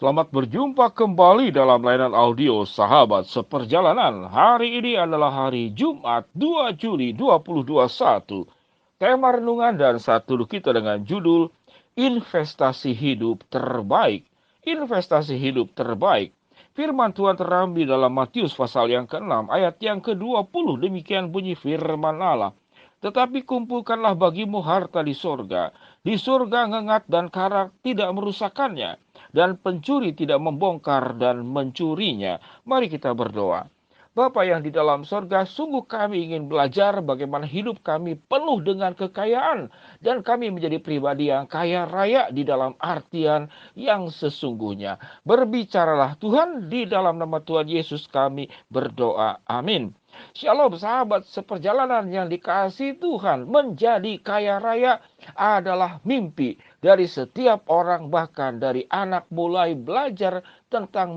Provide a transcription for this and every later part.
Selamat berjumpa kembali dalam layanan audio Sahabat Seperjalanan. Hari ini adalah hari Jumat 2 Juli 2021. Tema renungan dan satu kita dengan judul Investasi Hidup Terbaik. Investasi hidup terbaik. Firman Tuhan terambil dalam Matius pasal yang ke-6 ayat yang ke-20. Demikian bunyi firman Allah. Tetapi kumpulkanlah bagimu harta di sorga. Di sorga ngengat dan karat tidak merusakkannya, dan pencuri tidak membongkar dan mencurinya. Mari kita berdoa. Bapa yang di dalam sorga, sungguh kami ingin belajar bagaimana hidup kami penuh dengan kekayaan. Dan kami menjadi pribadi yang kaya raya di dalam artian yang sesungguhnya. Berbicaralah Tuhan, di dalam nama Tuhan Yesus kami berdoa. Amin. Shalom sahabat seperjalanan yang dikasihi Tuhan. Menjadi kaya raya adalah mimpi dari setiap orang, bahkan dari anak mulai belajar tentang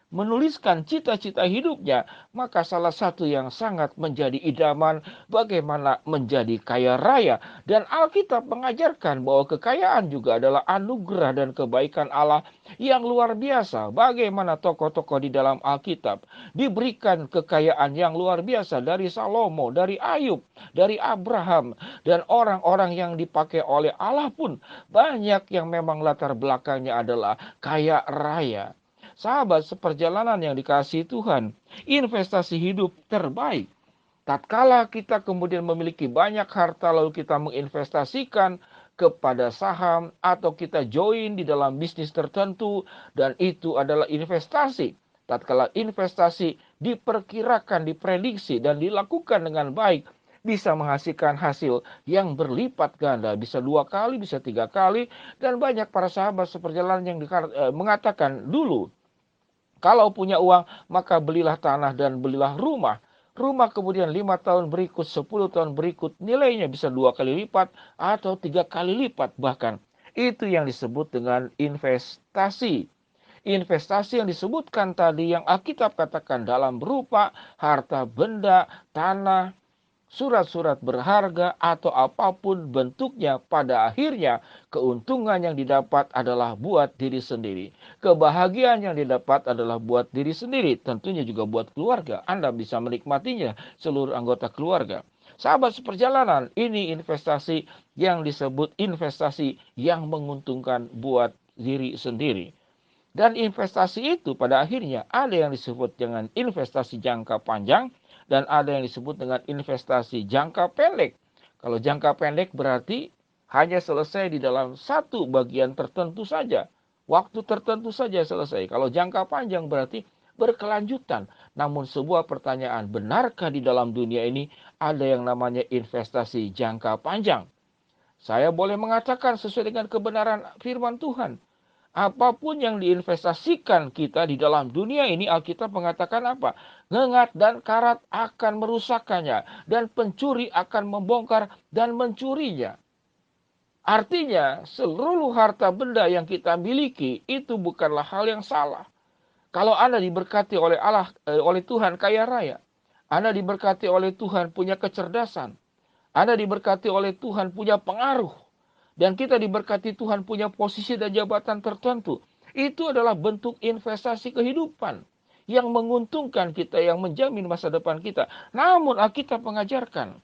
menuliskan cita-cita hidupnya, maka salah satu yang sangat menjadi idaman bagaimana menjadi kaya raya. Dan Alkitab mengajarkan bahwa kekayaan juga adalah anugerah dan kebaikan Allah yang luar biasa. Bagaimana tokoh-tokoh di dalam Alkitab diberikan kekayaan yang luar biasa, dari Salomo, dari Ayub, dari Abraham, dan orang-orang yang dipakai oleh Allah pun banyak yang memang latar belakangnya adalah kaya raya. Sahabat seperjalanan yang dikasihi Tuhan, investasi hidup terbaik. Tatkala kita kemudian memiliki banyak harta lalu kita menginvestasikan kepada saham atau kita join di dalam bisnis tertentu, dan itu adalah investasi. Tatkala investasi diperkirakan, diprediksi dan dilakukan dengan baik, bisa menghasilkan hasil yang berlipat ganda, bisa 2 kali, bisa 3 kali. Dan banyak para sahabat seperjalanan yang mengatakan dulu, kalau punya uang, maka belilah tanah dan belilah rumah. Rumah kemudian 5 tahun berikut, 10 tahun berikut, nilainya bisa 2 kali lipat atau 3 kali lipat bahkan. Itu yang disebut dengan investasi. Investasi yang disebutkan tadi yang Alkitab katakan dalam berupa harta benda, tanah, surat-surat berharga, atau apapun bentuknya, pada akhirnya keuntungan yang didapat adalah buat diri sendiri. Kebahagiaan yang didapat adalah buat diri sendiri, tentunya juga buat keluarga. Anda bisa menikmatinya, seluruh anggota keluarga. Sahabat seperjalanan, ini investasi yang disebut investasi yang menguntungkan buat diri sendiri. Dan investasi itu pada akhirnya ada yang disebut dengan investasi jangka panjang dan ada yang disebut dengan investasi jangka pendek. Kalau jangka pendek berarti hanya selesai di dalam satu bagian tertentu saja. Waktu tertentu saja selesai. Kalau jangka panjang berarti berkelanjutan. Namun sebuah pertanyaan, benarkah di dalam dunia ini ada yang namanya investasi jangka panjang? Saya boleh mengatakan sesuai dengan kebenaran firman Tuhan. Apapun yang diinvestasikan kita di dalam dunia ini, Alkitab mengatakan apa? Ngengat dan karat akan merusakkannya, dan pencuri akan membongkar dan mencurinya. Artinya, seluruh harta benda yang kita miliki itu bukanlah hal yang salah. Kalau Anda diberkati oleh oleh Tuhan kaya raya, Anda diberkati oleh Tuhan punya kecerdasan, Anda diberkati oleh Tuhan punya pengaruh, dan kita diberkati Tuhan punya posisi dan jabatan tertentu. Itu adalah bentuk investasi kehidupan yang menguntungkan kita, yang menjamin masa depan kita. Namun Alkitab mengajarkan,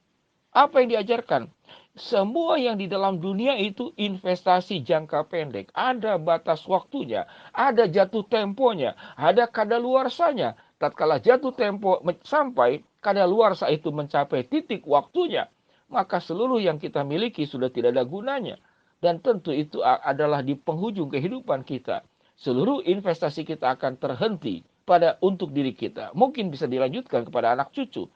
apa yang diajarkan? Semua yang di dalam dunia itu investasi jangka pendek. Ada batas waktunya, ada jatuh temponya, ada kadaluarsanya. Tatkala jatuh tempo sampai, kadaluarsa itu mencapai titik waktunya, maka seluruh yang kita miliki sudah tidak ada gunanya. Dan tentu itu adalah di penghujung kehidupan kita. Seluruh investasi kita akan terhenti untuk diri kita. Mungkin bisa dilanjutkan kepada anak cucu.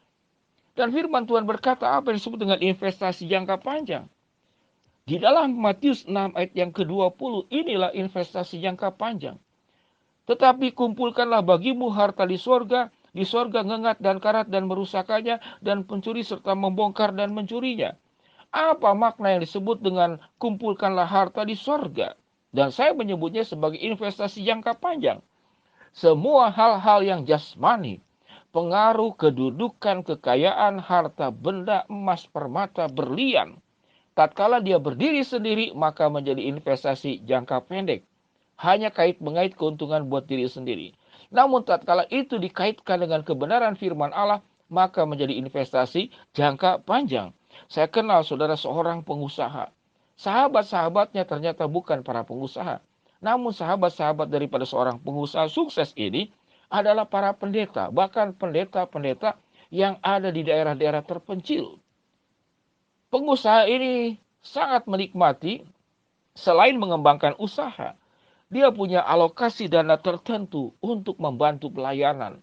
Dan firman Tuhan berkata apa yang disebut dengan investasi jangka panjang. Di dalam Matius 6 ayat yang ke-20, inilah investasi jangka panjang. Tetapi kumpulkanlah bagimu harta di sorga ngengat dan karat dan merusakkannya, dan pencuri serta membongkar dan mencurinya. Apa makna yang disebut dengan kumpulkanlah harta di sorga? Dan saya menyebutnya sebagai investasi jangka panjang. Semua hal-hal yang jasmani, pengaruh kedudukan, kekayaan, harta benda, emas, permata, berlian, tatkala dia berdiri sendiri, maka menjadi investasi jangka pendek. hanya mengait keuntungan buat diri sendiri. Namun tatkala itu dikaitkan dengan kebenaran firman Allah, maka menjadi investasi jangka panjang. Saya kenal saudara seorang pengusaha. Sahabat-sahabatnya ternyata bukan para pengusaha. Namun sahabat-sahabat daripada seorang pengusaha sukses ini adalah para pendeta, bahkan pendeta-pendeta yang ada di daerah-daerah terpencil. Pengusaha ini sangat menikmati, selain mengembangkan usaha, dia punya alokasi dana tertentu untuk membantu pelayanan.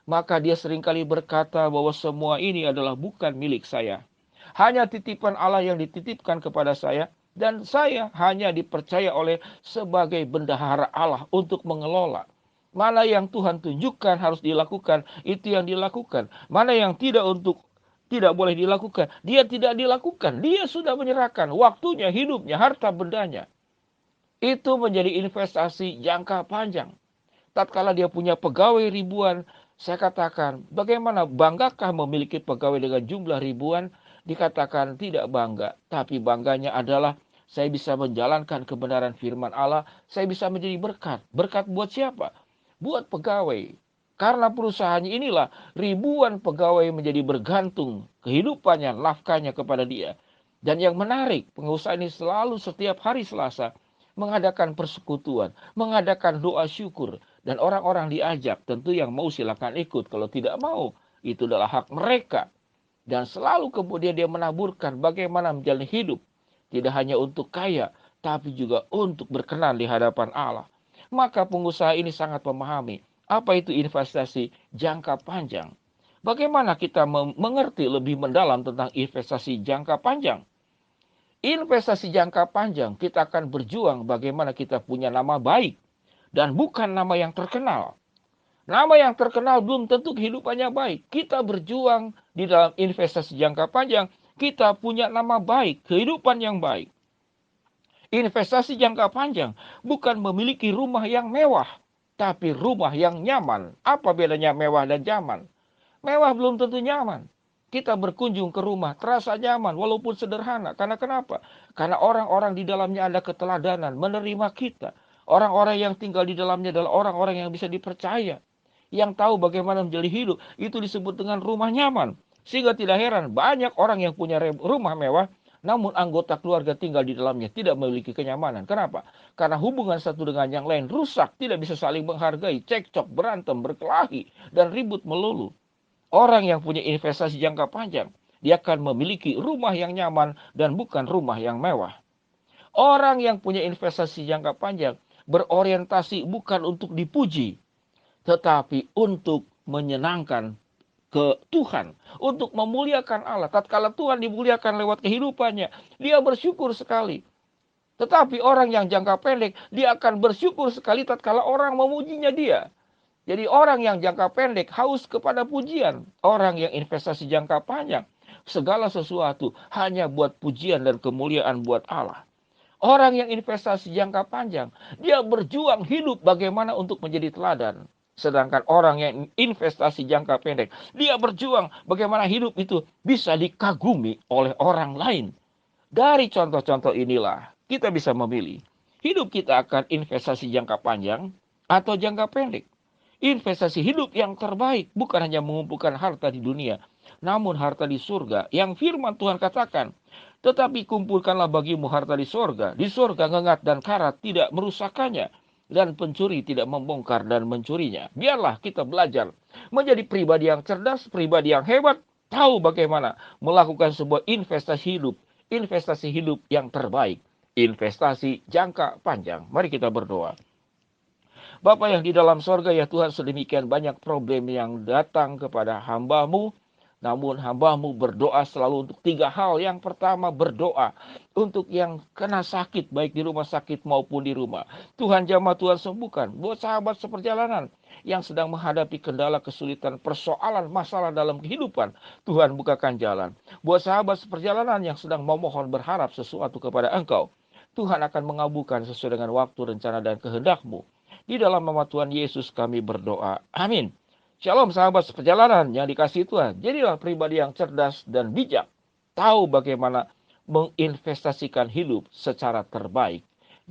Maka dia seringkali berkata bahwa semua ini adalah bukan milik saya. Hanya titipan Allah yang dititipkan kepada saya, dan saya hanya dipercaya oleh sebagai bendahara Allah untuk mengelola. Mana yang Tuhan tunjukkan harus dilakukan, itu yang dilakukan. Mana yang tidak boleh dilakukan, dia tidak dilakukan. Dia sudah menyerahkan waktunya, hidupnya, harta bendanya. Itu menjadi investasi jangka panjang. Tatkala dia punya pegawai ribuan, saya katakan, bagaimana banggakah memiliki pegawai dengan jumlah ribuan? Dikatakan tidak bangga, tapi bangganya adalah saya bisa menjalankan kebenaran firman Allah, saya bisa menjadi berkat. Berkat buat siapa? Buat pegawai. Karena perusahaannya inilah ribuan pegawai menjadi bergantung kehidupannya, nafkahnya kepada dia. Dan yang menarik, pengusaha ini selalu setiap hari Selasa mengadakan persekutuan, mengadakan doa syukur, dan orang-orang diajak. Tentu yang mau silakan ikut, kalau tidak mau itu adalah hak mereka. Dan selalu kemudian dia menaburkan bagaimana menjalani hidup, tidak hanya untuk kaya, tapi juga untuk berkenan di hadapan Allah. Maka pengusaha ini sangat memahami apa itu investasi jangka panjang. Bagaimana kita mengerti lebih mendalam tentang investasi jangka panjang? Investasi jangka panjang, kita akan berjuang bagaimana kita punya nama baik. Dan bukan nama yang terkenal. Nama yang terkenal belum tentu kehidupannya baik. Kita berjuang di dalam investasi jangka panjang, kita punya nama baik, kehidupan yang baik. Investasi jangka panjang bukan memiliki rumah yang mewah, tapi rumah yang nyaman. Apa bedanya mewah dan nyaman? Mewah belum tentu nyaman. Kita berkunjung ke rumah, terasa nyaman walaupun sederhana. Karena kenapa? Karena orang-orang di dalamnya ada keteladanan, menerima kita. Orang-orang yang tinggal di dalamnya adalah orang-orang yang bisa dipercaya. Yang tahu bagaimana menjalani hidup. Itu disebut dengan rumah nyaman. Sehingga tidak heran banyak orang yang punya rumah mewah, namun anggota keluarga tinggal di dalamnya tidak memiliki kenyamanan. Kenapa? Karena hubungan satu dengan yang lain rusak, tidak bisa saling menghargai, cekcok, berantem, berkelahi, dan ribut melulu. Orang yang punya investasi jangka panjang, dia akan memiliki rumah yang nyaman dan bukan rumah yang mewah. Orang yang punya investasi jangka panjang berorientasi bukan untuk dipuji, tetapi untuk menyenangkan ke Tuhan, untuk memuliakan Allah. Tatkala Tuhan dimuliakan lewat kehidupannya, dia bersyukur sekali. Tetapi orang yang jangka pendek, dia akan bersyukur sekali tatkala orang memujinya dia. Jadi orang yang jangka pendek haus kepada pujian. Orang yang investasi jangka panjang, segala sesuatu hanya buat pujian dan kemuliaan buat Allah. Orang yang investasi jangka panjang, dia berjuang hidup bagaimana untuk menjadi teladan. Sedangkan orang yang investasi jangka pendek, dia berjuang bagaimana hidup itu bisa dikagumi oleh orang lain. Dari contoh-contoh inilah kita bisa memilih. Hidup kita akan investasi jangka panjang atau jangka pendek. Investasi hidup yang terbaik bukan hanya mengumpulkan harta di dunia, namun harta di surga yang firman Tuhan katakan. Tetapi kumpulkanlah bagimu harta di surga. Di surga ngengat dan karat tidak merusakkannya, dan pencuri tidak membongkar dan mencurinya. Biarlah kita belajar menjadi pribadi yang cerdas, pribadi yang hebat, tahu bagaimana melakukan sebuah investasi hidup yang terbaik, investasi jangka panjang. Mari kita berdoa. Bapa yang di dalam sorga, ya Tuhan, sedemikian banyak problem yang datang kepada hamba-Mu. Namun hamba-Mu berdoa selalu untuk 3 hal. Yang pertama, berdoa untuk yang kena sakit, baik di rumah sakit maupun di rumah. Tuhan jamah, Tuhan sembuhkan. Buat sahabat seperjalanan yang sedang menghadapi kendala, kesulitan, persoalan, masalah dalam kehidupan, Tuhan bukakan jalan. Buat sahabat seperjalanan yang sedang memohon berharap sesuatu kepada Engkau, Tuhan akan mengabulkan sesuai dengan waktu, rencana, dan kehendak-Mu. Di dalam nama Tuhan Yesus kami berdoa. Amin. Shalom sahabat seperjalanan yang dikasihi Tuhan. Jadilah pribadi yang cerdas dan bijak. Tahu bagaimana menginvestasikan hidup secara terbaik.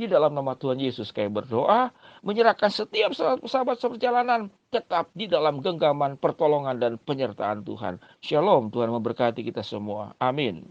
Di dalam nama Tuhan Yesus kami berdoa, menyerahkan setiap sahabat seperjalanan tetap di dalam genggaman, pertolongan, dan penyertaan Tuhan. Shalom, Tuhan memberkati kita semua. Amin.